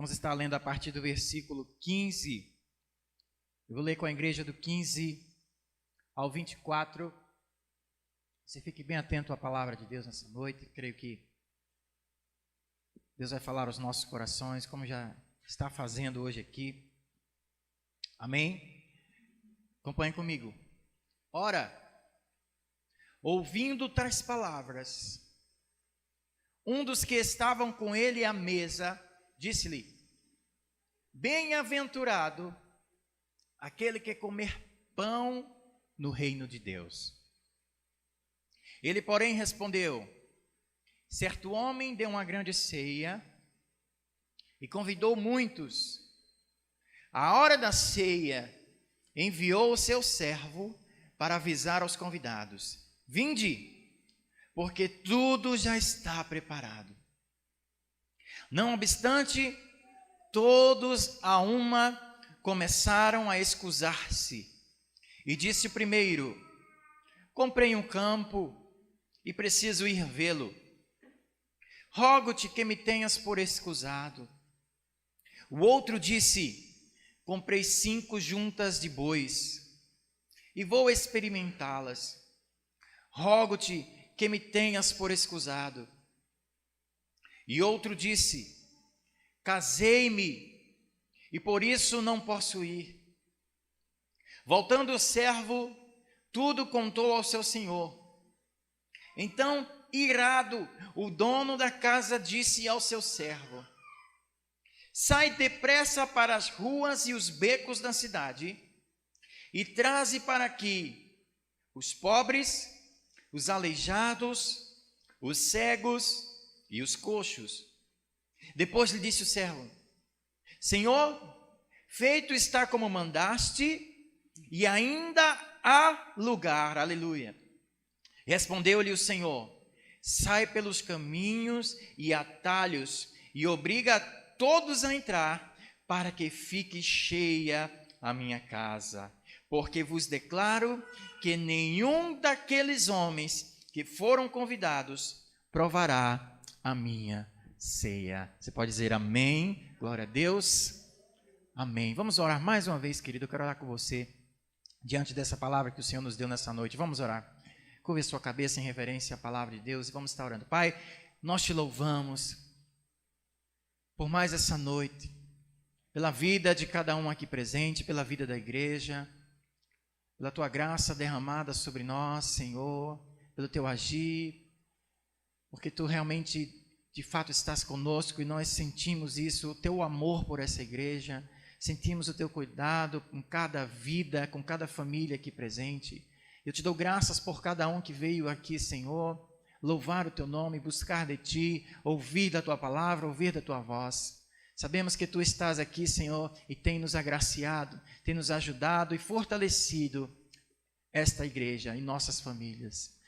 Vamos estar lendo a partir do versículo 15. Eu vou ler com a igreja do 15 ao 24. Você fique bem atento à palavra de Deus nessa noite. Creio que Deus vai falar aos nossos corações, como já está fazendo hoje aqui. Amém? Acompanhe comigo. Ora, ouvindo tais palavras, um dos que estavam com ele à mesa disse-lhe: Bem-aventurado aquele que comer pão no reino de Deus. Ele, porém, respondeu: Certo homem deu uma grande ceia e convidou muitos. À hora da ceia, enviou o seu servo para avisar aos convidados: Vinde, porque tudo já está preparado. Não obstante, todos a uma começaram a excusar-se. E disse o primeiro: Comprei um campo e preciso ir vê-lo. Rogo-te que me tenhas por excusado. O outro disse: Comprei 5 juntas de bois e vou experimentá-las. Rogo-te que me tenhas por excusado. E outro disse: Casei-me e por isso não posso ir. Voltando o servo, tudo contou ao seu senhor. Então, irado, o dono da casa disse ao seu servo: Sai depressa para as ruas e os becos da cidade e traze para aqui os pobres, os aleijados, os cegos e os coxos. Depois lhe disse o servo: Senhor, feito está como mandaste, e ainda há lugar. Aleluia. Respondeu-lhe o Senhor: Sai pelos caminhos e atalhos e obriga todos a entrar, para que fique cheia a minha casa. Porque vos declaro que nenhum daqueles homens que foram convidados provará a minha ceia. Você pode dizer amém? Glória a Deus. Amém. Vamos orar mais uma vez, querido. Eu quero orar com você diante dessa palavra que o Senhor nos deu nessa noite. Vamos orar. Curva a sua cabeça em reverência à palavra de Deus e vamos estar orando. Pai, nós te louvamos por mais essa noite, pela vida de cada um aqui presente, pela vida da igreja, pela tua graça derramada sobre nós, Senhor, pelo teu agir, porque tu realmente, de fato, estás conosco e nós sentimos isso, o teu amor por essa igreja, sentimos o teu cuidado com cada vida, com cada família aqui presente. Eu te dou graças por cada um que veio aqui, Senhor, louvar o teu nome, buscar de ti, ouvir da tua palavra, ouvir da tua voz. Sabemos que tu estás aqui, Senhor, e tem nos agraciado, tem nos ajudado e fortalecido esta igreja e nossas famílias.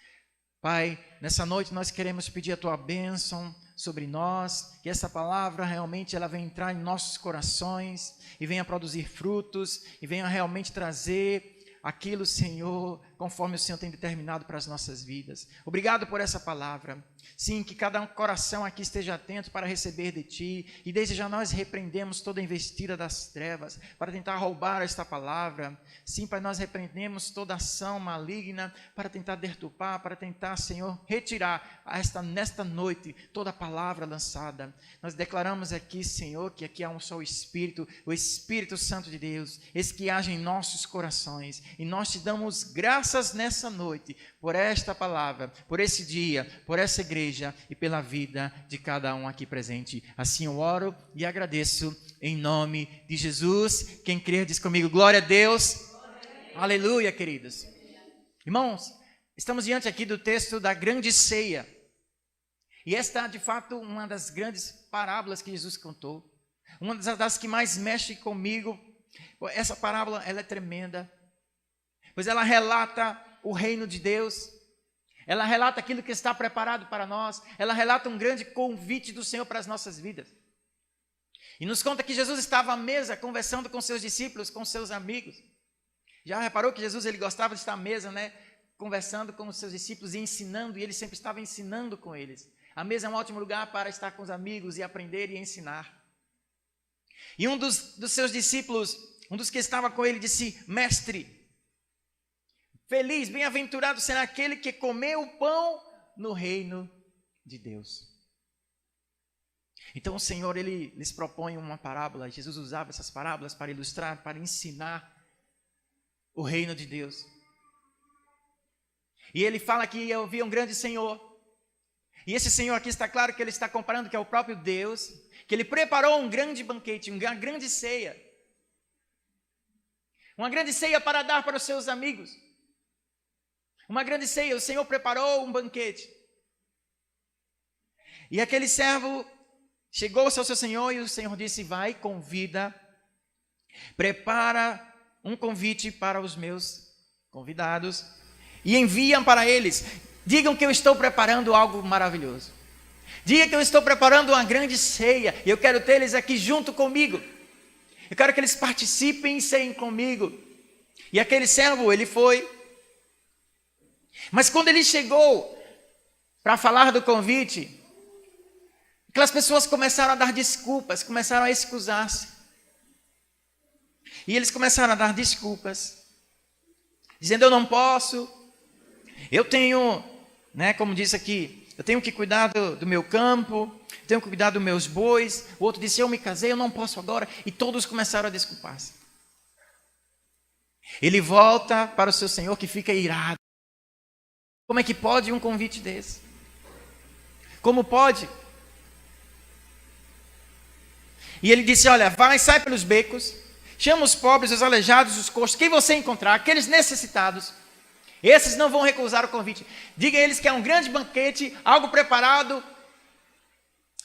Pai, nessa noite nós queremos pedir a tua bênção sobre nós, que essa palavra realmente ela venha entrar em nossos corações e venha produzir frutos e venha realmente trazer aquilo, Senhor, conforme o Senhor tem determinado para as nossas vidas. Obrigado por essa palavra. Sim, que cada coração aqui esteja atento para receber de Ti. E desde já nós repreendemos toda investida das trevas para tentar roubar esta palavra. Sim, Pai, nós repreendemos toda ação maligna para tentar deturpar, para tentar, Senhor, retirar nesta noite toda a palavra lançada. Nós declaramos aqui, Senhor, que aqui há um só Espírito, o Espírito Santo de Deus, esse que age em nossos corações. E nós te damos graças nessa noite por esta palavra, por esse dia, por essa igreja e pela vida de cada um aqui presente. Assim eu oro e agradeço em nome de Jesus. Quem crer diz comigo, glória a Deus. Aleluia, queridos. Irmãos, estamos diante aqui do texto da grande ceia. E esta, de fato, uma das grandes parábolas que Jesus contou. Uma das que mais mexe comigo. Essa parábola, ela é tremenda. Pois ela relata o reino de Deus, ela relata aquilo que está preparado para nós, ela relata um grande convite do Senhor para as nossas vidas. E nos conta que Jesus estava à mesa conversando com seus discípulos, com seus amigos. Já reparou que Jesus ele gostava de estar à mesa, né? Conversando com os seus discípulos e ensinando, e ele sempre estava ensinando com eles. A mesa é um ótimo lugar para estar com os amigos e aprender e ensinar. E um dos seus discípulos, um dos que estava com ele, disse: Mestre, feliz, bem-aventurado será aquele que comeu o pão no reino de Deus. Então o Senhor, Ele lhes propõe uma parábola. Jesus usava essas parábolas para ilustrar, para ensinar o reino de Deus. E Ele fala que havia um grande Senhor. E esse Senhor aqui está claro que Ele está comparando que é o próprio Deus, que Ele preparou um grande banquete, uma grande ceia. Uma grande ceia para dar para os seus amigos. Uma grande ceia, o Senhor preparou um banquete. E aquele servo chegou-se ao seu Senhor e o Senhor disse: vai, convida, prepara um convite para os meus convidados e envia para eles. Digam que eu estou preparando algo maravilhoso. Diga que eu estou preparando uma grande ceia e eu quero ter eles aqui junto comigo. Eu quero que eles participem e ceiem comigo. E aquele servo, ele foi. Mas quando ele chegou para falar do convite, aquelas pessoas começaram a dar desculpas, começaram a excusar-se. E eles começaram a dar desculpas, dizendo: eu não posso, eu tenho, como disse aqui, eu tenho que cuidar do meu campo, tenho que cuidar dos meus bois. O outro disse: eu me casei, eu não posso agora. E todos começaram a desculpar-se. Ele volta para o seu Senhor, que fica irado. Como é que pode um convite desse? Como pode? E ele disse: olha, vai, sai pelos becos, chama os pobres, os aleijados, os coxos, quem você encontrar, aqueles necessitados, esses não vão recusar o convite. Diga a eles que é um grande banquete, algo preparado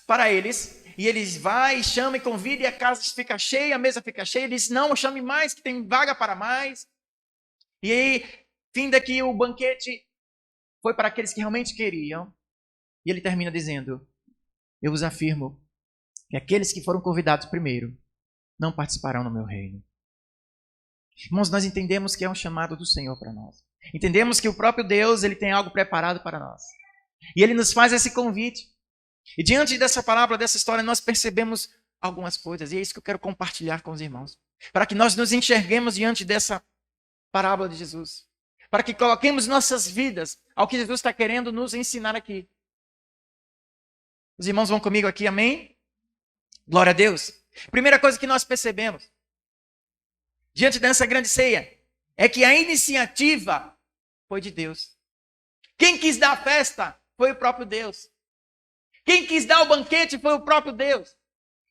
para eles. E eles vai, chama e convida, e a casa fica cheia, a mesa fica cheia. Ele diz: não, chame mais, que tem vaga para mais. E aí, fim daqui, o banquete foi para aqueles que realmente queriam. E ele termina dizendo: eu vos afirmo que aqueles que foram convidados primeiro não participarão no meu reino. Irmãos, nós entendemos que é um chamado do Senhor para nós. Entendemos que o próprio Deus, Ele tem algo preparado para nós. E Ele nos faz esse convite. E diante dessa parábola, dessa história, nós percebemos algumas coisas. E é isso que eu quero compartilhar com os irmãos. Para que nós nos enxerguemos diante dessa parábola de Jesus. Para que coloquemos nossas vidas ao que Jesus está querendo nos ensinar aqui. Os irmãos vão comigo aqui, amém? Glória a Deus. Primeira coisa que nós percebemos diante dessa grande ceia é que a iniciativa foi de Deus. Quem quis dar a festa foi o próprio Deus. Quem quis dar o banquete foi o próprio Deus.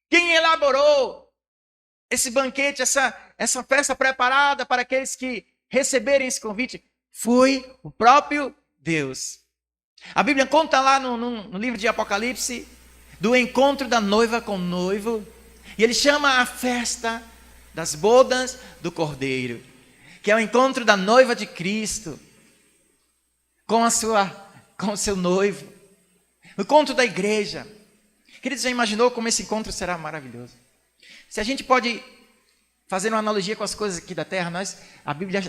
Quem elaborou esse banquete, essa festa preparada para aqueles que receberem esse convite, foi o próprio Deus. A Bíblia conta lá no livro de Apocalipse do encontro da noiva com o noivo, e ele chama a festa das bodas do Cordeiro, que é o encontro da noiva de Cristo com o seu noivo, o encontro da igreja. Queridos, já imaginou como esse encontro será maravilhoso? Se a gente pode fazer uma analogia com as coisas aqui da terra, a Bíblia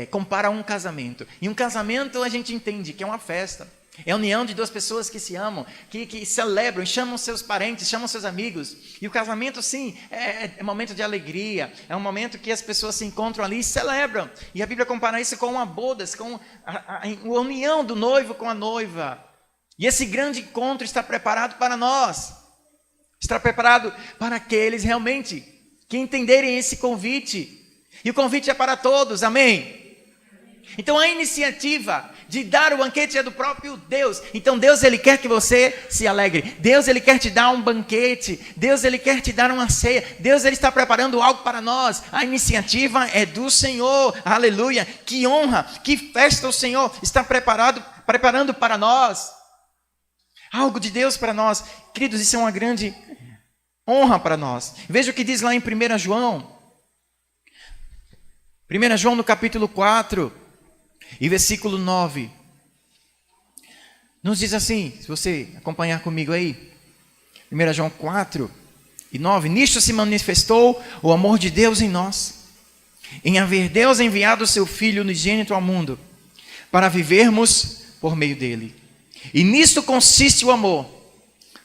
compara um casamento. E um casamento a gente entende que é uma festa. É a união de duas pessoas que se amam, que celebram, chamam seus parentes, chamam seus amigos. E o casamento, sim, é um momento de alegria. É um momento que as pessoas se encontram ali e celebram. E a Bíblia compara isso com uma bodas, com a união do noivo com a noiva. E esse grande encontro está preparado para nós. Está preparado para aqueles realmente que entenderem esse convite. E o convite é para todos, amém? Então a iniciativa de dar o banquete é do próprio Deus. Então Deus, Ele quer que você se alegre. Deus, Ele quer te dar um banquete. Deus, Ele quer te dar uma ceia. Deus, Ele está preparando algo para nós. A iniciativa é do Senhor. Aleluia. Que honra, que festa o Senhor está preparando para nós. Algo de Deus para nós. Queridos, isso é uma grande honra para nós. Veja o que diz lá em 1 João. 1 João no capítulo 4. E versículo 9, nos diz assim, se você acompanhar comigo aí, 1 João 4 e 9, nisto se manifestou o amor de Deus em nós, em haver Deus enviado o seu Filho unigênito ao mundo, para vivermos por meio dele. E nisto consiste o amor,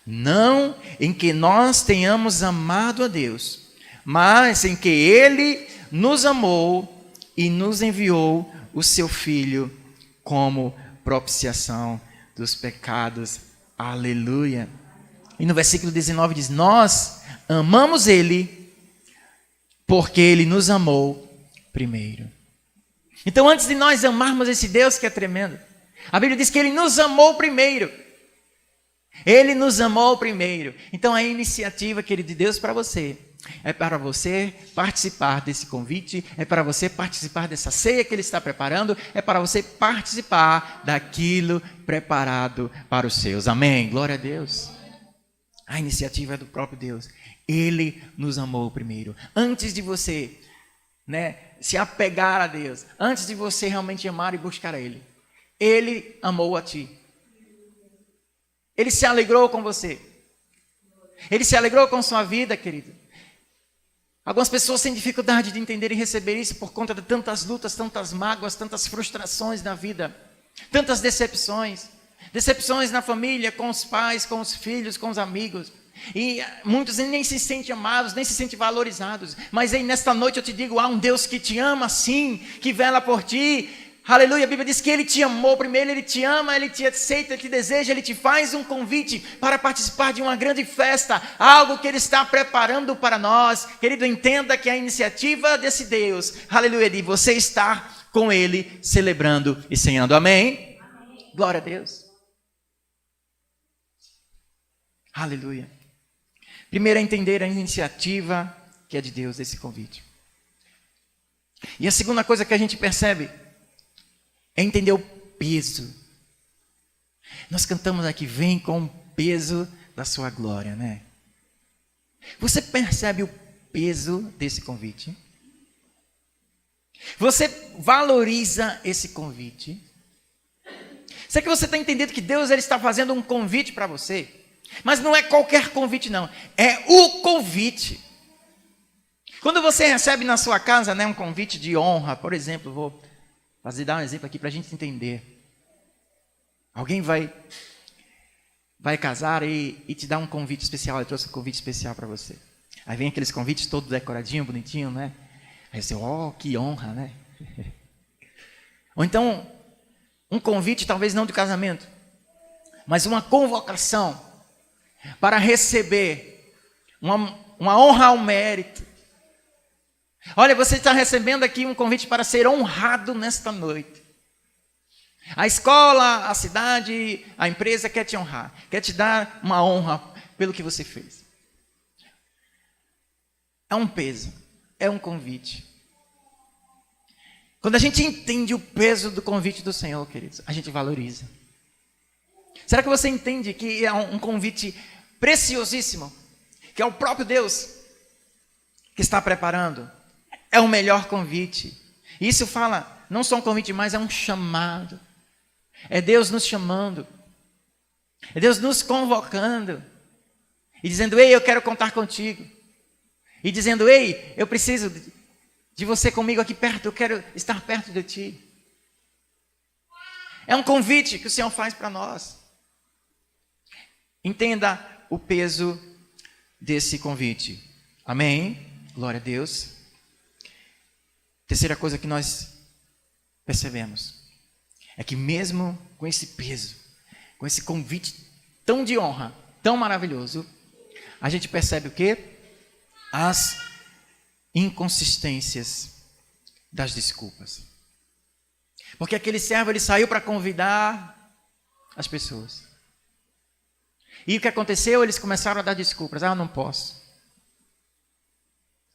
Não em que nós tenhamos amado a Deus, mas em que Ele nos amou e nos enviou o seu Filho como propiciação dos pecados. Aleluia. E no versículo 19 diz: nós amamos Ele porque Ele nos amou primeiro. Então, antes de nós amarmos esse Deus que é tremendo, a Bíblia diz que Ele nos amou primeiro. Ele nos amou primeiro. Então, a iniciativa, querido, de Deus para você é para você participar desse convite, é para você participar dessa ceia que Ele está preparando, é para você participar daquilo preparado para os seus. Amém? Glória a Deus. A iniciativa é do próprio Deus. Ele nos amou primeiro. Antes de você, se apegar a Deus, antes de você realmente amar e buscar a Ele, Ele amou a ti. Ele se alegrou com você. Ele se alegrou com sua vida, querido. Algumas pessoas têm dificuldade de entender e receber isso por conta de tantas lutas, tantas mágoas, tantas frustrações na vida, tantas decepções. Decepções na família, com os pais, com os filhos, com os amigos. E muitos nem se sentem amados, nem se sentem valorizados. Mas aí nesta noite eu te digo, há um Deus que te ama sim, que vela por ti. Aleluia, a Bíblia diz que Ele te amou primeiro, Ele te ama, Ele te aceita, Ele te deseja, Ele te faz um convite para participar de uma grande festa, algo que Ele está preparando para nós. Querido, entenda que a iniciativa desse Deus, aleluia, de você estar com Ele, celebrando e ceiando. Amém? Amém. Glória a Deus. Aleluia. Primeiro é entender a iniciativa que é de Deus, desse convite. E a segunda coisa que a gente percebe é entender o peso. Nós cantamos aqui, vem com o peso da sua glória, né? Você percebe o peso desse convite? Você valoriza esse convite? Será que você está entendendo que Deus ele está fazendo um convite para você? Mas não é qualquer convite não, é o convite. Quando você recebe na sua casa, um convite de honra, por exemplo, vou dar um exemplo aqui para a gente entender. Alguém vai casar e te dá um convite especial. Eu trouxe um convite especial para você. Aí vem aqueles convites todos decoradinhos, bonitinhos, né? Aí você, que honra, né? Ou então, um convite talvez não de casamento, mas uma convocação para receber uma honra ao mérito. Olha, você está recebendo aqui um convite para ser honrado nesta noite. A escola, a cidade, a empresa quer te honrar, quer te dar uma honra pelo que você fez. É um peso, é um convite. Quando a gente entende o peso do convite do Senhor, queridos, a gente valoriza. Será que você entende que é um convite preciosíssimo, que é o próprio Deus que está preparando? É o melhor convite. Isso fala, não só um convite, mas é um chamado. É Deus nos chamando. É Deus nos convocando. E dizendo, ei, eu quero contar contigo. E dizendo, ei, eu preciso de você comigo aqui perto, eu quero estar perto de ti. É um convite que o Senhor faz para nós. Entenda o peso desse convite. Amém? Glória a Deus. Terceira coisa que nós percebemos é que mesmo com esse peso, com esse convite tão de honra, tão maravilhoso, a gente percebe o quê? As inconsistências das desculpas. Porque aquele servo ele saiu para convidar as pessoas. E o que aconteceu? Eles começaram a dar desculpas. Eu não posso.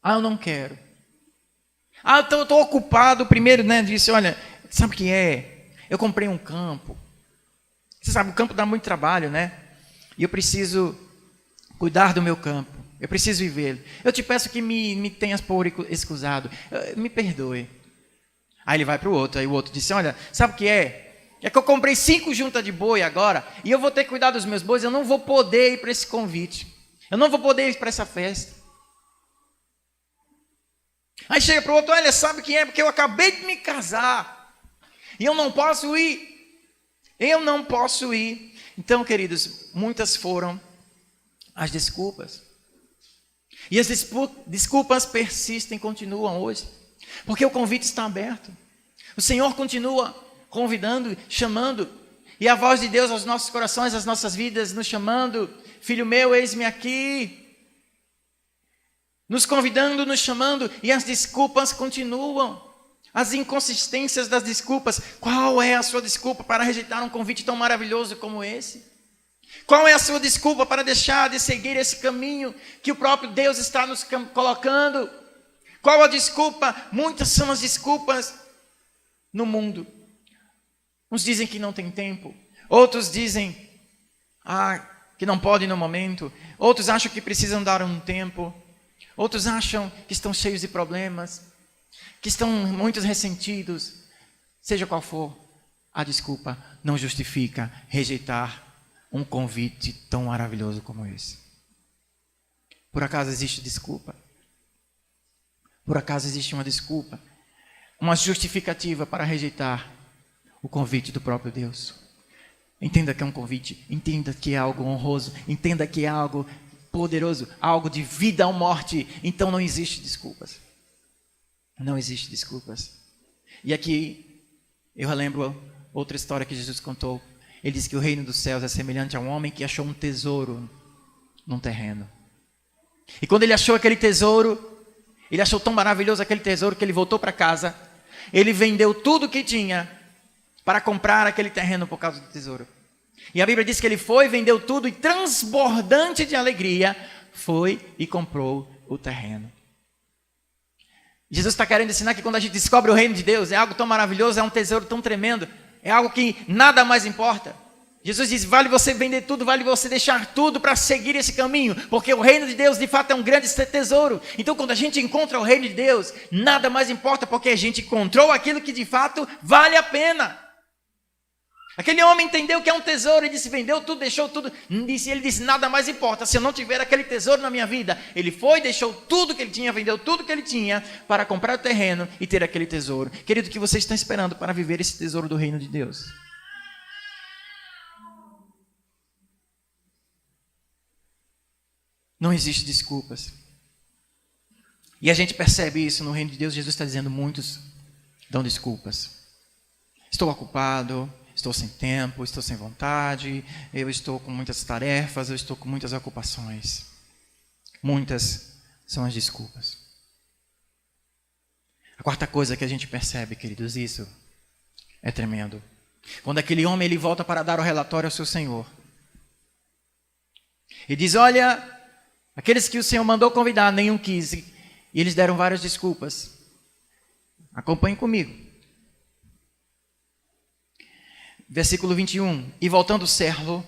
Eu não quero. Então eu estou ocupado. Primeiro, disse, olha, sabe o que é? Eu comprei um campo. Você sabe, o campo dá muito trabalho, né? E eu preciso cuidar do meu campo. Eu preciso viver. Eu te peço que me tenhas por excusado. Me perdoe. Aí ele vai para o outro. Aí o outro disse, olha, sabe o que é? É que eu comprei 5 juntas de boi agora. E eu vou ter que cuidar dos meus bois. Eu não vou poder ir para esse convite. Eu não vou poder ir para essa festa. Aí chega para o outro, olha, sabe o que é? Porque eu acabei de me casar. E eu não posso ir. Eu não posso ir. Então, queridos, muitas foram as desculpas. E as desculpas persistem, continuam hoje, porque o convite está aberto. O Senhor continua convidando, chamando, e a voz de Deus aos nossos corações, às nossas vidas, nos chamando: filho meu, eis-me aqui. Nos convidando, nos chamando, e as desculpas continuam. As inconsistências das desculpas. Qual é a sua desculpa para rejeitar um convite tão maravilhoso como esse? Qual é a sua desculpa para deixar de seguir esse caminho que o próprio Deus está nos colocando? Qual a desculpa? Muitas são as desculpas no mundo. Uns dizem que não tem tempo. Outros dizem que não pode no momento. Outros acham que precisam dar um tempo. Outros acham que estão cheios de problemas, que estão muito ressentidos. Seja qual for, a desculpa não justifica rejeitar um convite tão maravilhoso como esse. Por acaso existe desculpa? Por acaso existe uma desculpa? Uma justificativa para rejeitar o convite do próprio Deus? Entenda que é um convite, entenda que é algo honroso, entenda que é algo poderoso, algo de vida ou morte. Então não existe desculpas. Não existe desculpas. E aqui eu relembro outra história que Jesus contou. Ele disse que o reino dos céus é semelhante a um homem que achou um tesouro num terreno. E quando ele achou aquele tesouro, ele achou tão maravilhoso aquele tesouro que ele voltou para casa. Ele vendeu tudo que tinha para comprar aquele terreno por causa do tesouro. E a Bíblia diz que ele foi, vendeu tudo e, transbordante de alegria, foi e comprou o terreno. Jesus está querendo ensinar que quando a gente descobre o reino de Deus, é algo tão maravilhoso, é um tesouro tão tremendo, é algo que nada mais importa. Jesus diz: vale você vender tudo, vale você deixar tudo para seguir esse caminho, porque o reino de Deus de fato é um grande tesouro. Então quando a gente encontra o reino de Deus, nada mais importa, porque a gente encontrou aquilo que de fato vale a pena. Aquele homem entendeu que é um tesouro, ele disse: vendeu tudo, deixou tudo. Ele disse: nada mais importa, se eu não tiver aquele tesouro na minha vida. Ele foi, deixou tudo que ele tinha, vendeu tudo que ele tinha para comprar o terreno e ter aquele tesouro. Querido, o que vocês estão esperando para viver esse tesouro do reino de Deus? Não existe desculpas. E a gente percebe isso no reino de Deus. Jesus está dizendo: muitos dão desculpas. Estou ocupado, estou sem tempo, estou sem vontade, eu estou com muitas tarefas, eu estou com muitas ocupações. Muitas são as desculpas. A quarta coisa que a gente percebe, queridos, isso é tremendo. Quando aquele homem ele volta para dar o relatório ao seu Senhor, e diz: olha, aqueles que o Senhor mandou convidar, nenhum quis, e eles deram várias desculpas. Acompanhe comigo. Versículo 21. E voltando o servo,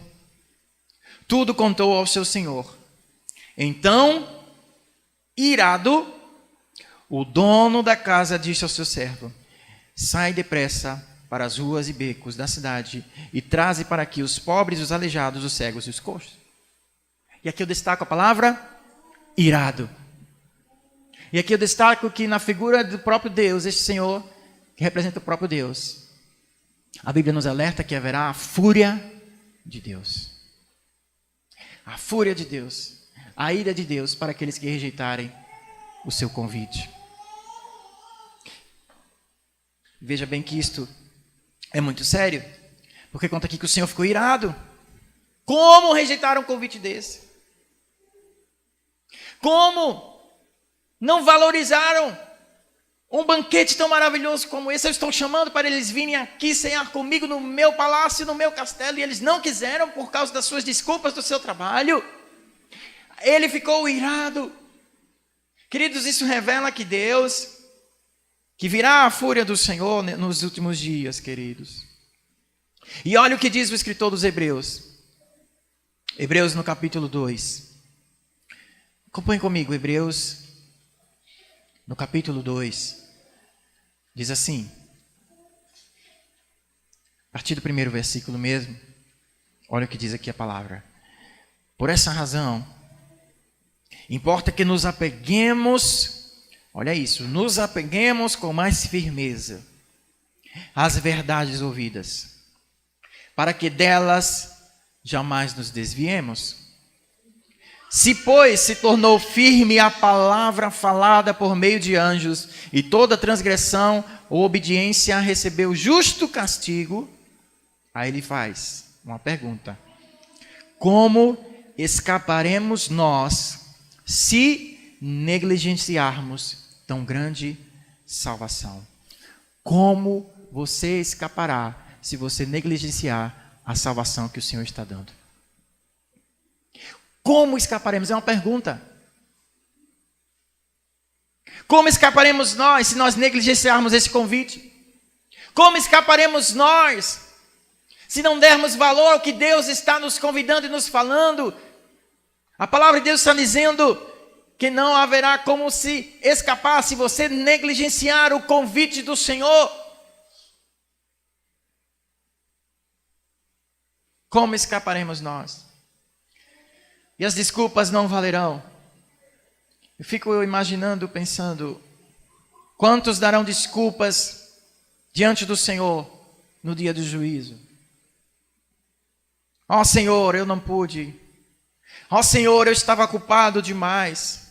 tudo contou ao seu senhor. Então, irado, o dono da casa disse ao seu servo: sai depressa para as ruas e becos da cidade e traze para aqui os pobres, os aleijados, os cegos e os coxos. E aqui eu destaco a palavra irado. E aqui eu destaco que na figura do próprio Deus, este Senhor, que representa o próprio Deus, a Bíblia nos alerta que haverá a fúria de Deus. A fúria de Deus. A ira de Deus para aqueles que rejeitarem o seu convite. Veja bem que isto é muito sério, porque conta aqui que o Senhor ficou irado. Como rejeitar um convite desse? Como não valorizaram um banquete tão maravilhoso como esse? Eu estou chamando para eles virem aqui cear comigo no meu palácio, no meu castelo, e eles não quiseram por causa das suas desculpas do seu trabalho. Ele ficou irado. Queridos, isso revela que Deus, que virá a fúria do Senhor nos últimos dias, queridos. E olha o que diz o escritor dos Hebreus. Hebreus no capítulo 2. Acompanhe comigo, Hebreus no capítulo 2. Diz assim, a partir do primeiro versículo mesmo, olha o que diz aqui a palavra. Por essa razão, importa que nos apeguemos, olha isso, nos apeguemos com mais firmeza às verdades ouvidas, para que delas jamais nos desviemos. Se, pois, se tornou firme a palavra falada por meio de anjos, e toda transgressão ou obediência recebeu justo castigo, aí ele faz uma pergunta: como escaparemos nós se negligenciarmos tão grande salvação? Como você escapará se você negligenciar a salvação que o Senhor está dando? Como escaparemos? É uma pergunta. Como escaparemos nós se nós negligenciarmos esse convite? Como escaparemos nós se não dermos valor ao que Deus está nos convidando e nos falando? A palavra de Deus está dizendo que não haverá como se escapar se você negligenciar o convite do Senhor. Como escaparemos nós? E as desculpas não valerão. Eu fico imaginando, pensando, quantos darão desculpas diante do Senhor no dia do juízo? Ó Senhor, eu não pude. Ó Senhor, eu estava culpado demais.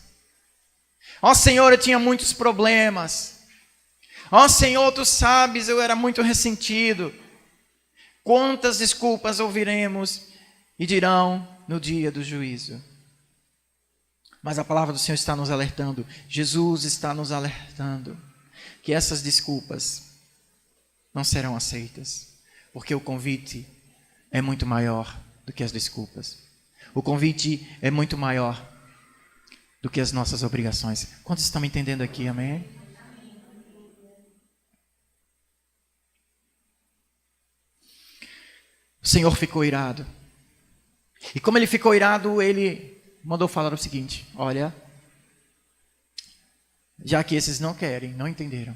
Ó Senhor, eu tinha muitos problemas. Ó Senhor, tu sabes, eu era muito ressentido. Quantas desculpas ouviremos e dirão no dia do juízo? Mas a palavra do Senhor está nos alertando, Jesus está nos alertando, que essas desculpas não serão aceitas, porque o convite é muito maior do que as desculpas. O convite é muito maior do que as nossas obrigações. Quantos estão me entendendo aqui, amém? O Senhor ficou irado. E como ele ficou irado, ele mandou falar o seguinte: olha, já que esses não querem, não entenderam,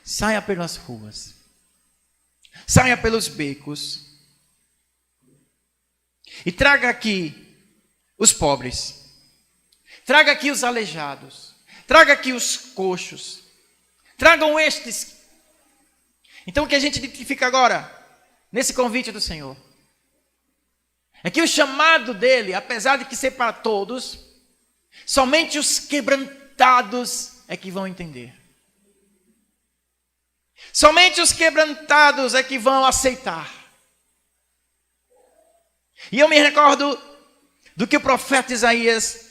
saia pelas ruas, saia pelos becos, e traga aqui os pobres, traga aqui os aleijados, traga aqui os coxos, tragam estes. Então o que a gente identifica agora, nesse convite do Senhor, é que o chamado dele, apesar de que ser para todos, somente os quebrantados é que vão entender. Somente os quebrantados é que vão aceitar. E eu me recordo do que o profeta Isaías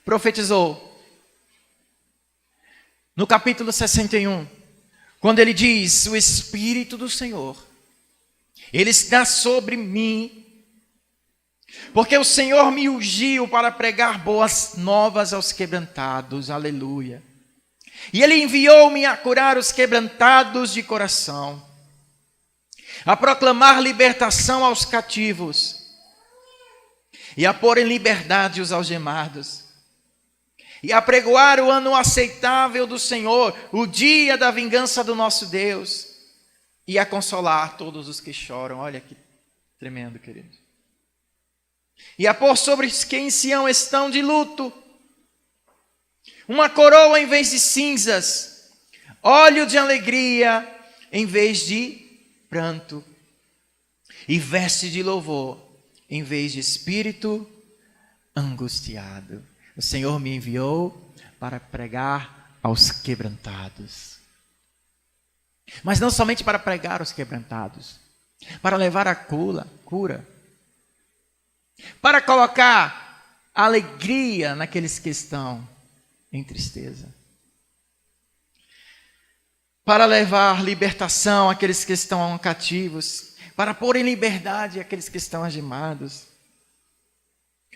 profetizou no capítulo 61, quando ele diz: o Espírito do Senhor, ele está sobre mim, porque o Senhor me ungiu para pregar boas novas aos quebrantados, aleluia. E Ele enviou-me a curar os quebrantados de coração, a proclamar libertação aos cativos, e a pôr em liberdade os algemados, e a pregoar o ano aceitável do Senhor, o dia da vingança do nosso Deus, e a consolar todos os que choram. Olha que tremendo, querido. E a pôr sobre os que em Sião estão de luto uma coroa em vez de cinzas, óleo de alegria em vez de pranto, e veste de louvor em vez de espírito angustiado. O Senhor me enviou para pregar aos quebrantados. Mas não somente para pregar aos quebrantados, para levar a cura, para colocar alegria naqueles que estão em tristeza, para levar libertação àqueles que estão cativos, para pôr em liberdade aqueles que estão algemados.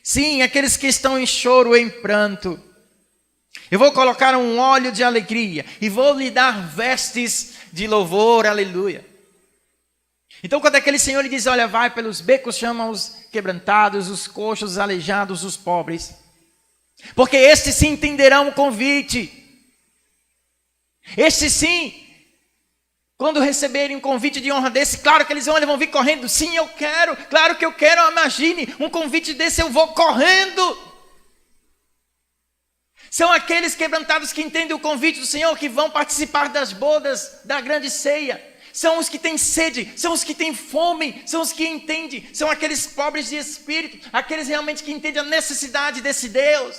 Sim, aqueles que estão em choro e em pranto. Eu vou colocar um óleo de alegria e vou lhe dar vestes de louvor, aleluia. Então quando aquele Senhor lhe diz: olha, vai pelos becos, chama os quebrantados, os coxos, os aleijados, os pobres, porque estes sim entenderão o convite. Estes sim, quando receberem um convite de honra desse, claro que eles vão vir correndo. Sim, eu quero, claro que eu quero. Imagine, um convite desse eu vou correndo. São aqueles quebrantados que entendem o convite do Senhor, que vão participar das bodas da grande ceia. são os que têm sede, são os que têm fome, são os que entendem, são aqueles pobres de espírito, aqueles realmente que entendem a necessidade desse Deus.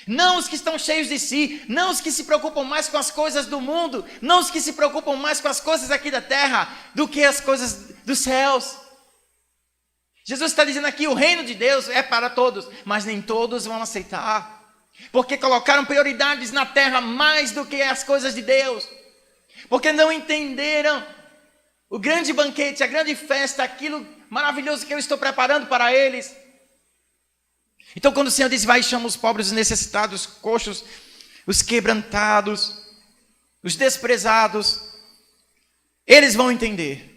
Não os que estão cheios de si, não os que se preocupam mais com as coisas do mundo, não os que se preocupam mais com as coisas aqui da terra, do que as coisas dos céus. Jesus está dizendo aqui, o reino de Deus é para todos, mas nem todos vão aceitar, porque colocaram prioridades na terra mais do que as coisas de Deus, porque não entenderam o grande banquete, a grande festa, aquilo maravilhoso que eu estou preparando para eles. Então quando o Senhor diz, vai e chama os pobres, os necessitados, os coxos, os quebrantados, os desprezados, eles vão entender.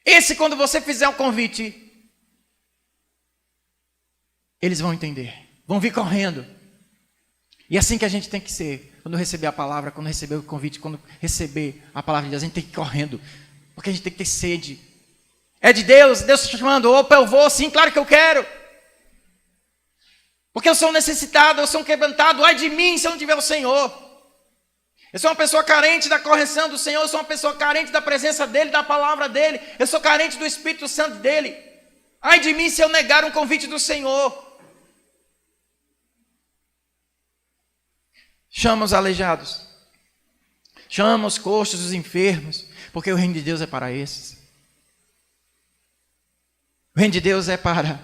Esse, quando você fizer o convite, eles vão entender, vão vir correndo. E é assim que a gente tem que ser, quando receber a palavra, quando receber o convite, quando receber a palavra de Deus, a gente tem que ir correndo, porque a gente tem que ter sede. É de Deus, Deus está chamando, opa, eu vou, sim, claro que eu quero. Porque eu sou necessitado, eu sou um quebrantado, ai de mim se eu não tiver o Senhor. Eu sou uma pessoa carente da correção do Senhor, eu sou uma pessoa carente da presença dEle, da palavra dEle, eu sou carente do Espírito Santo dEle. Ai de mim se eu negar um convite do Senhor. Chama os aleijados, chama os coxos, os enfermos, porque o reino de Deus é para esses. O reino de Deus é para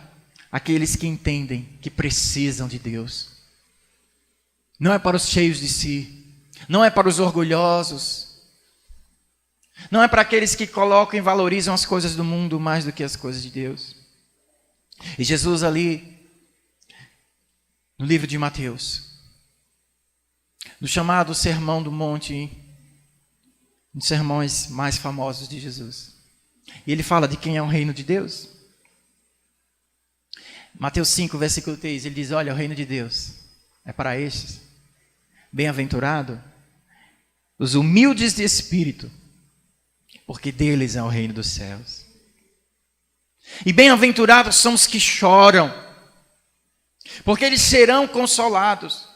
aqueles que entendem que precisam de Deus. Não é para os cheios de si. Não é para os orgulhosos. Não é para aqueles que colocam e valorizam as coisas do mundo mais do que as coisas de Deus. E Jesus ali, no livro de Mateus, no chamado Sermão do Monte, um dos sermões mais famosos de Jesus. E ele fala de quem é o reino de Deus. Mateus 5, versículo 3, ele diz, olha, o reino de Deus é para estes. Bem-aventurado os humildes de espírito, porque deles é o reino dos céus. E bem-aventurados são os que choram, porque eles serão consolados.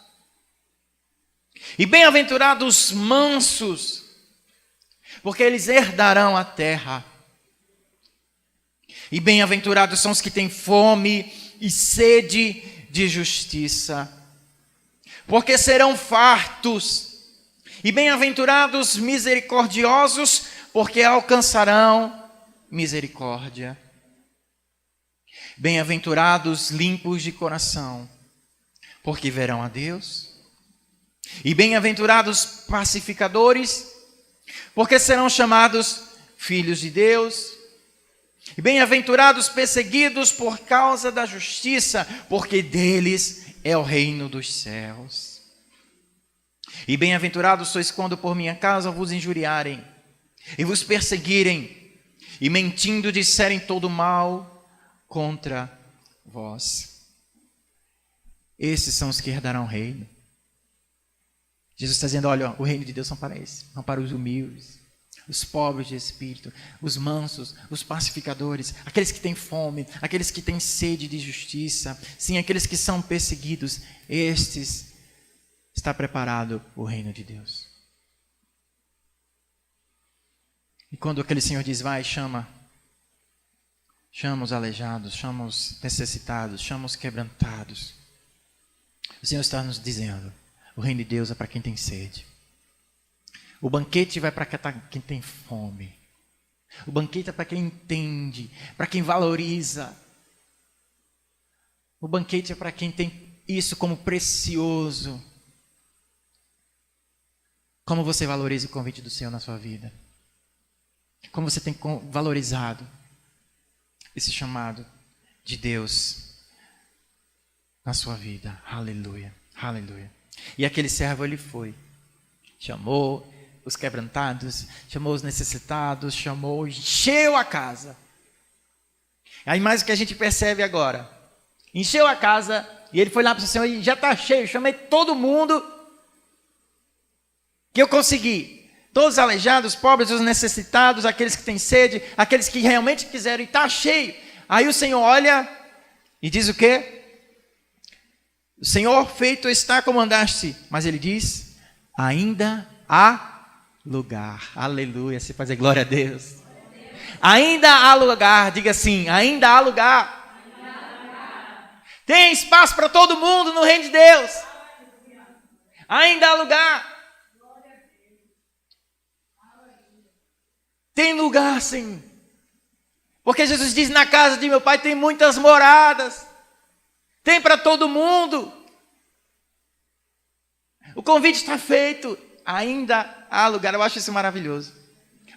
E bem-aventurados os mansos, porque eles herdarão a terra. E bem-aventurados são os que têm fome e sede de justiça, porque serão fartos. E bem-aventurados misericordiosos, porque alcançarão misericórdia. Bem-aventurados limpos de coração, porque verão a Deus. E bem-aventurados pacificadores, porque serão chamados filhos de Deus. E bem-aventurados perseguidos por causa da justiça, porque deles é o reino dos céus. E bem-aventurados sois quando por minha causa vos injuriarem, e vos perseguirem, e mentindo disserem todo mal contra vós. Esses são os que herdarão o reino. Jesus está dizendo, olha, o reino de Deus são para esses, não para os humildes, os pobres de espírito, os mansos, os pacificadores, aqueles que têm fome, aqueles que têm sede de justiça, sim, aqueles que são perseguidos, estes está preparado o reino de Deus. E quando aquele Senhor diz, vai, chama os aleijados, chama os necessitados, chama os quebrantados, o Senhor está nos dizendo, o reino de Deus é para quem tem sede. O banquete vai para quem tem fome. O banquete é para quem entende, para quem valoriza. O banquete é para quem tem isso como precioso. Como você valoriza o convite do Senhor na sua vida? Como você tem valorizado esse chamado de Deus na sua vida? Aleluia, aleluia. E aquele servo, ele foi, chamou os quebrantados, chamou os necessitados, encheu a casa. Aí mais o que a gente percebe agora, encheu a casa, e ele foi lá para o Senhor, e já está cheio, chamei todo mundo que eu consegui, todos os aleijados, os pobres, os necessitados, aqueles que têm sede, aqueles que realmente quiseram, e está cheio. Aí o Senhor olha e diz o quê? O Senhor feito está como mandaste, mas ele diz, ainda há lugar. Aleluia, se fazer glória a Deus. Ainda há lugar, diga assim, ainda há lugar. Tem espaço para todo mundo no reino de Deus. Ainda há lugar. Tem lugar, Senhor. Porque Jesus diz, na casa de meu Pai tem muitas moradas. Tem para todo mundo. O convite está feito. Ainda há lugar. Eu acho isso maravilhoso.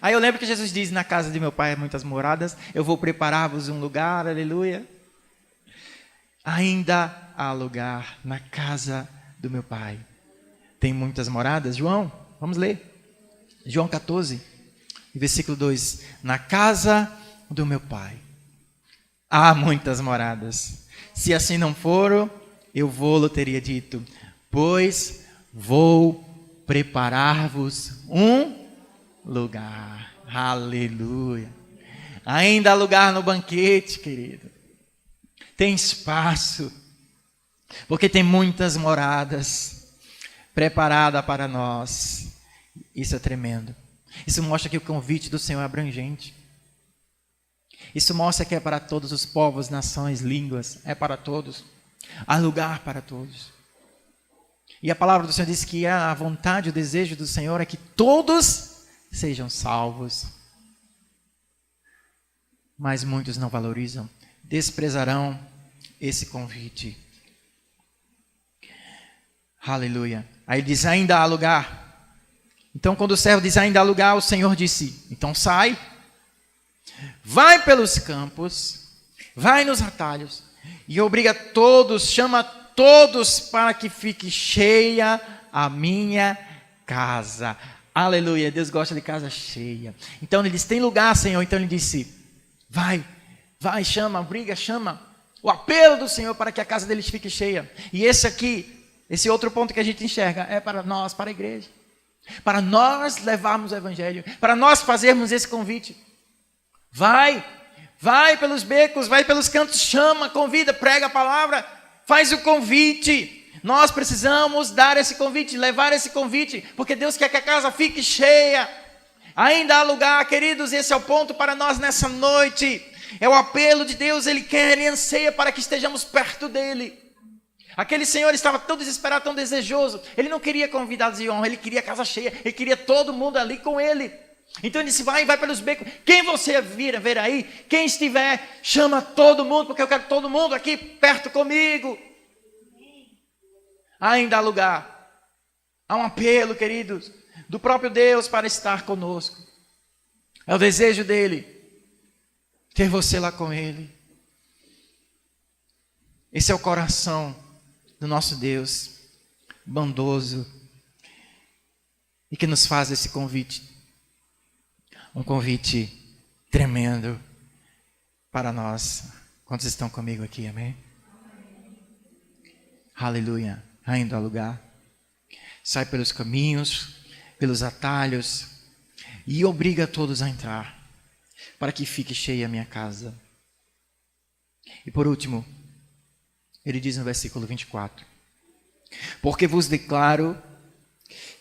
Aí eu lembro que Jesus diz, na casa de meu Pai há muitas moradas. Eu vou preparar-vos um lugar. Aleluia. Ainda há lugar na casa do meu Pai. Tem muitas moradas. João, vamos ler. João 14, versículo 2. Na casa do meu Pai há muitas moradas. Se assim não for, eu vou-lo teria dito. Pois vou preparar-vos um lugar. Aleluia. Ainda há lugar no banquete, querido. Tem espaço. Porque tem muitas moradas preparadas para nós. Isso é tremendo. Isso mostra que o convite do Senhor é abrangente. Isso mostra que é para todos os povos, nações, línguas. É para todos. Há lugar para todos. E a palavra do Senhor diz que a vontade, o desejo do Senhor é que todos sejam salvos. Mas muitos não valorizam, desprezarão esse convite. Aleluia. Aí ele diz, ainda há lugar. Então quando o servo diz, ainda há lugar, o Senhor disse, então sai, vai pelos campos, vai nos atalhos, e obriga todos, chama todos para que fique cheia a minha casa. Aleluia, Deus gosta de casa cheia. Então ele diz, tem lugar, Senhor. Então ele disse, vai, chama, obriga, chama. O apelo do Senhor para que a casa deles fique cheia. E esse aqui, esse outro ponto que a gente enxerga, é para nós, para a igreja. Para nós levarmos o evangelho, para nós fazermos esse convite. Vai pelos becos, vai pelos cantos, chama, convida, prega a palavra, faz o convite. Nós precisamos dar esse convite, levar esse convite, porque Deus quer que a casa fique cheia. Ainda há lugar, queridos, esse é o ponto para nós nessa noite. É o apelo de Deus, Ele quer, Ele anseia para que estejamos perto dEle. Aquele senhor estava tão desesperado, tão desejoso. Ele não queria convidados de honra, ele queria a casa cheia, ele queria todo mundo ali com ele. Então ele disse, vai pelos becos. Quem você ver aí, quem estiver, chama todo mundo, porque eu quero todo mundo aqui perto comigo. Ainda há lugar. Há um apelo, queridos, do próprio Deus para estar conosco. É o desejo dele, ter você lá com ele. Esse é o coração do nosso Deus, bondoso, e que nos faz esse convite. Um convite tremendo para nós. Quantos estão comigo aqui, amém? Aleluia. Ainda há lugar. Sai pelos caminhos, pelos atalhos, e obriga todos a entrar, para que fique cheia a minha casa. E por último, ele diz no versículo 24, porque vos declaro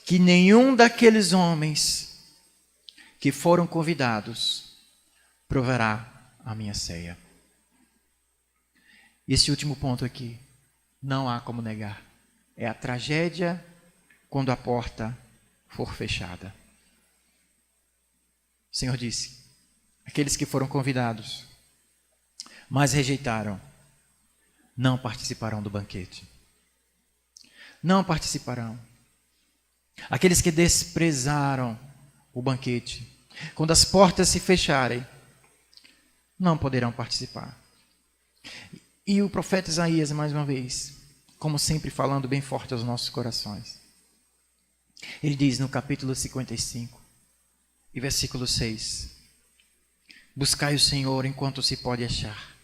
que nenhum daqueles homens que foram convidados provará a minha ceia. Esse último ponto aqui, não há como negar. É a tragédia quando a porta for fechada. O Senhor disse, aqueles que foram convidados, mas rejeitaram, não participarão do banquete. Não participarão. Aqueles que desprezaram o banquete, quando as portas se fecharem, não poderão participar. E o profeta Isaías, mais uma vez, como sempre falando bem forte aos nossos corações, ele diz no capítulo 55, e versículo 6, buscai o Senhor enquanto se pode achar,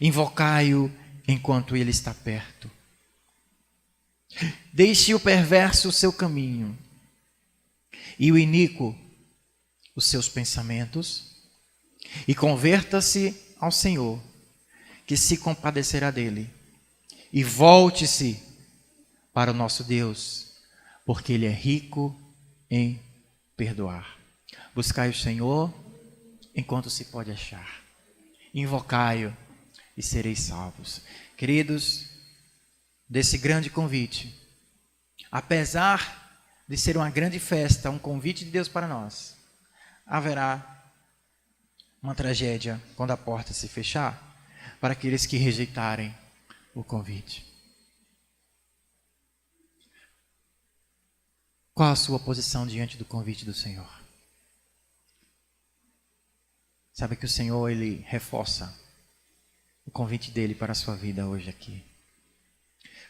invocai-o enquanto ele está perto. Deixe o perverso o seu caminho, e o iníquo os seus pensamentos, e converta-se ao Senhor, que se compadecerá dele, e volte-se para o nosso Deus, porque ele é rico em perdoar. Buscai o Senhor enquanto se pode achar. Invocai-o e sereis salvos. Queridos, desse grande convite, apesar de ser uma grande festa, um convite de Deus para nós, haverá uma tragédia quando a porta se fechar para aqueles que rejeitarem o convite. Qual a sua posição diante do convite do Senhor? Sabe que o Senhor, Ele reforça o convite dEle para a sua vida hoje aqui.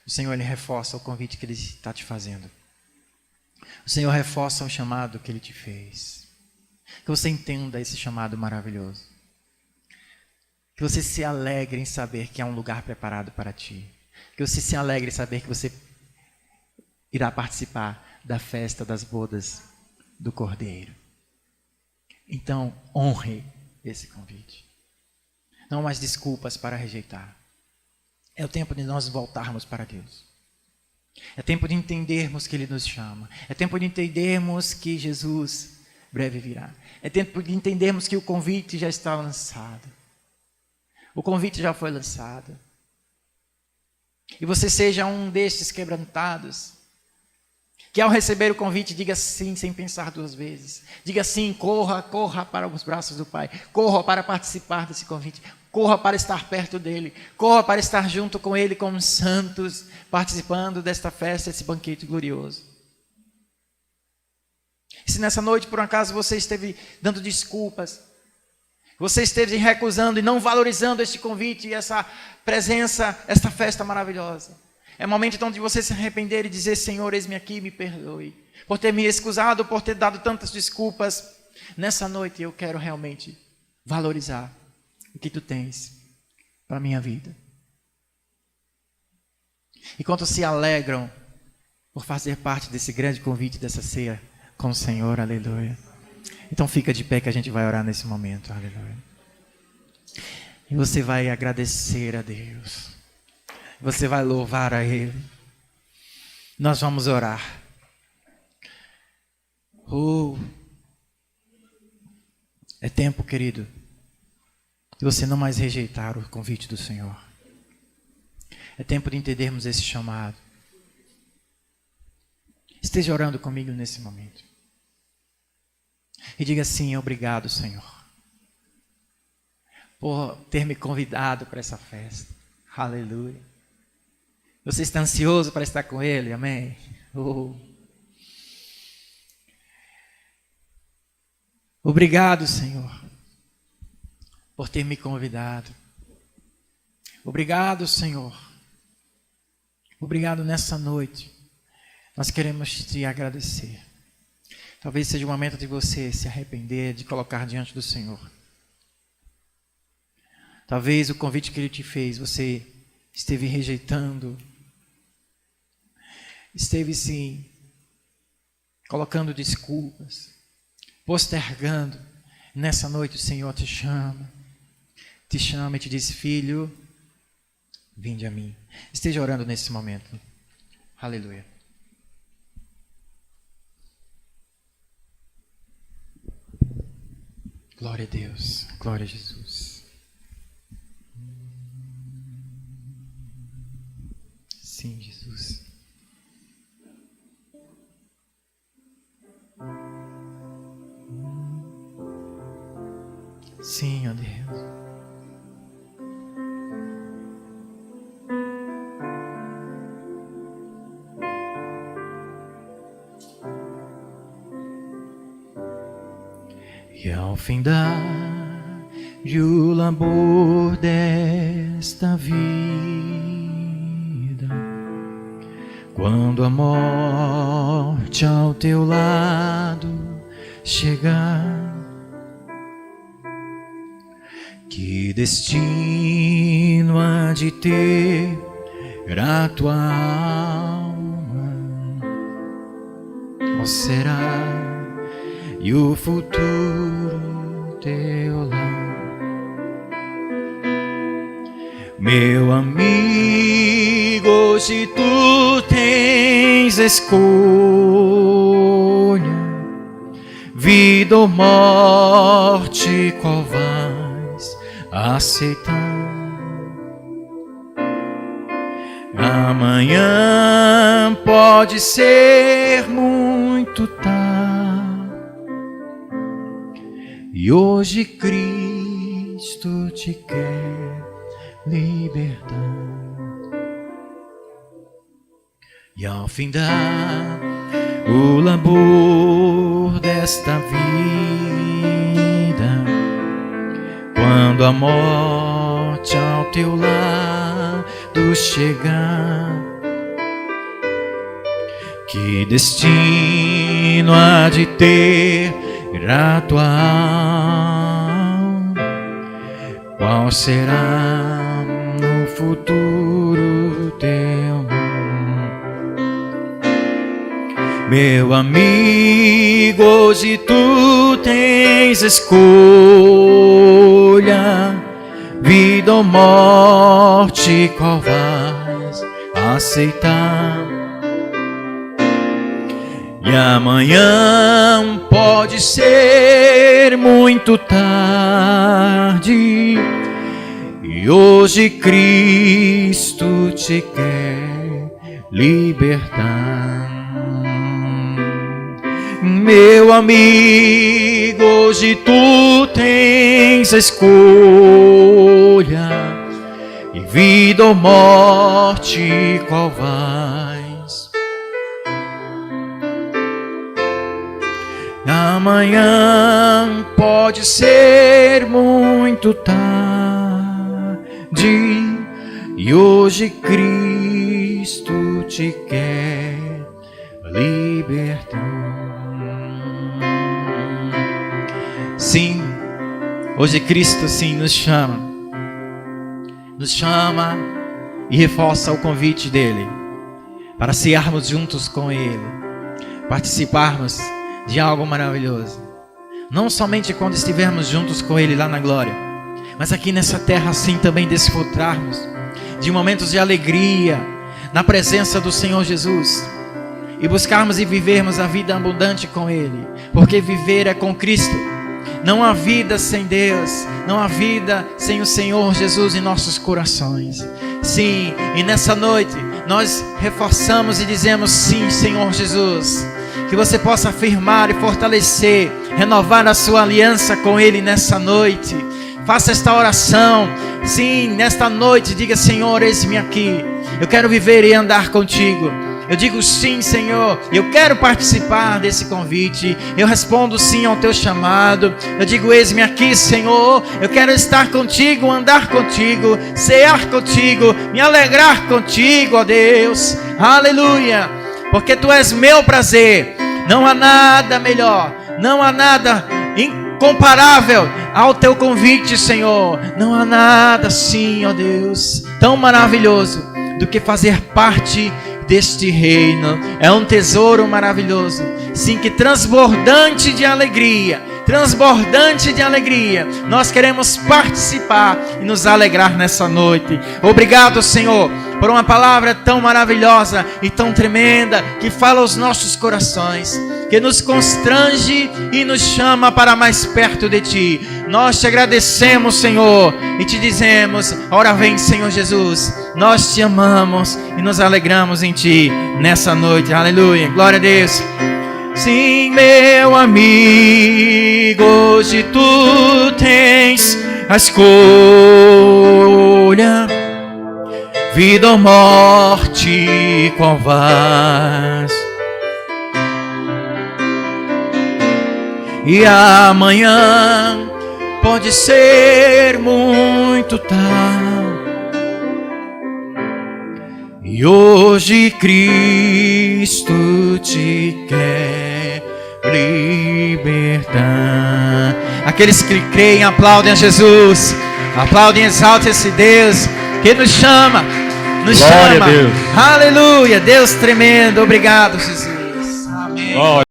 O Senhor, Ele reforça o convite que Ele está te fazendo. O Senhor reforça o chamado que Ele te fez. Que você entenda esse chamado maravilhoso. Que você se alegre em saber que há um lugar preparado para ti. Que você se alegre em saber que você irá participar da festa das bodas do Cordeiro. Então, honre esse convite. Não há mais desculpas para rejeitar. É o tempo de nós voltarmos para Deus. É tempo de entendermos que Ele nos chama. É tempo de entendermos que Jesus breve virá. É tempo de entendermos que o convite já está lançado. O convite já foi lançado. E você seja um destes quebrantados, que ao receber o convite, diga sim sem pensar duas vezes. Diga sim, corra para os braços do Pai. Corra para participar desse convite. Corra para estar perto dEle. Corra para estar junto com Ele, como os santos, participando desta festa, desse banquete glorioso. E se nessa noite, por um acaso, você esteve dando desculpas, você esteve recusando e não valorizando este convite e essa presença, esta festa maravilhosa, é momento então de você se arrepender e dizer: Senhor, eis-me aqui, me perdoe por ter me excusado, por ter dado tantas desculpas. Nessa noite eu quero realmente valorizar o que Tu tens para a minha vida. E quantos se alegram por fazer parte desse grande convite, dessa ceia com o Senhor, aleluia. Então fica de pé que a gente vai orar nesse momento, aleluia. E você vai agradecer a Deus. Você vai louvar a Ele. Nós vamos orar. É tempo, querido, de você não mais rejeitar o convite do Senhor. É tempo de entendermos esse chamado. Esteja orando comigo nesse momento. E diga assim: obrigado, Senhor, por ter me convidado para essa festa. Aleluia. Você está ansioso para estar com Ele? Amém? Obrigado, Senhor, por ter me convidado. Obrigado, Senhor. Obrigado nessa noite. Nós queremos te agradecer. Talvez seja o momento de você se arrepender, de colocar diante do Senhor. Talvez o convite que Ele te fez, você esteve rejeitando. Esteve sim colocando desculpas, postergando. Nessa noite o Senhor te chama e te diz: filho, vinde a mim. Esteja orando nesse momento. Aleluia. Glória a Deus, glória a Jesus. Sim, Jesus. Sim, ó Deus. E ao findar o labor desta vida, quando a morte ao teu lado chegar, que destino há de ter a tua alma? Qual será e o futuro teu lar? Meu amigo, hoje tu tens escolha. vida ou morte, qual vais aceitar? Amanhã pode ser muito tarde, e hoje Cristo te quer libertar. E ao findar o labor desta vida, quando a morte ao teu lado chegar, que destino há de ter a tua alma? Qual será no futuro teu? Meu amigo, hoje tu tens escolha, vida ou morte, qual vais aceitar? E amanhã pode ser muito tarde, e hoje Cristo te quer libertar. Meu amigo, hoje tu tens a escolha, e vida ou morte, qual vais? Amanhã pode ser muito tarde, e hoje Cristo te quer libertar. Sim, hoje Cristo sim nos chama e reforça o convite dele para cearmos juntos com ele, participarmos de algo maravilhoso, não somente quando estivermos juntos com ele lá na glória, mas aqui nessa terra sim também desfrutarmos de momentos de alegria na presença do Senhor Jesus, e buscarmos e vivermos a vida abundante com ele, porque viver é com Cristo. Não há vida sem Deus, não há vida sem o Senhor Jesus em nossos corações. Sim, e nessa noite nós reforçamos e dizemos sim, Senhor Jesus, que você possa afirmar e fortalecer, renovar a sua aliança com Ele nessa noite. Faça esta oração, sim, nesta noite diga: Senhor, eis-me aqui, eu quero viver e andar contigo. Eu digo sim, Senhor, eu quero participar desse convite. Eu respondo sim ao teu chamado. Eu digo: eis-me aqui, Senhor, eu quero estar contigo, andar contigo, cear contigo, me alegrar contigo, ó Deus. Aleluia, porque tu és meu prazer. Não há nada melhor, não há nada incomparável ao teu convite, Senhor. Não há nada, sim, ó Deus, tão maravilhoso do que fazer parte deste reino. É um tesouro maravilhoso, sim, que transbordante de alegria, nós queremos participar e nos alegrar nessa noite. Obrigado, Senhor, por uma palavra tão maravilhosa e tão tremenda, que fala aos nossos corações, que nos constrange e nos chama para mais perto de Ti. Nós te agradecemos, Senhor, e te dizemos: ora vem, Senhor Jesus, nós te amamos e nos alegramos em Ti nessa noite. Aleluia, glória a Deus. Sim, meu amigo, hoje tu tens a escolha, vida ou morte, qual vais? E amanhã pode ser muito tarde, e hoje Cristo te quer libertar. Aqueles que creem, aplaudem a Jesus, aplaudem e exaltem esse Deus que nos chama, Glória a Deus. Aleluia, Deus tremendo. Obrigado, Jesus. Amém.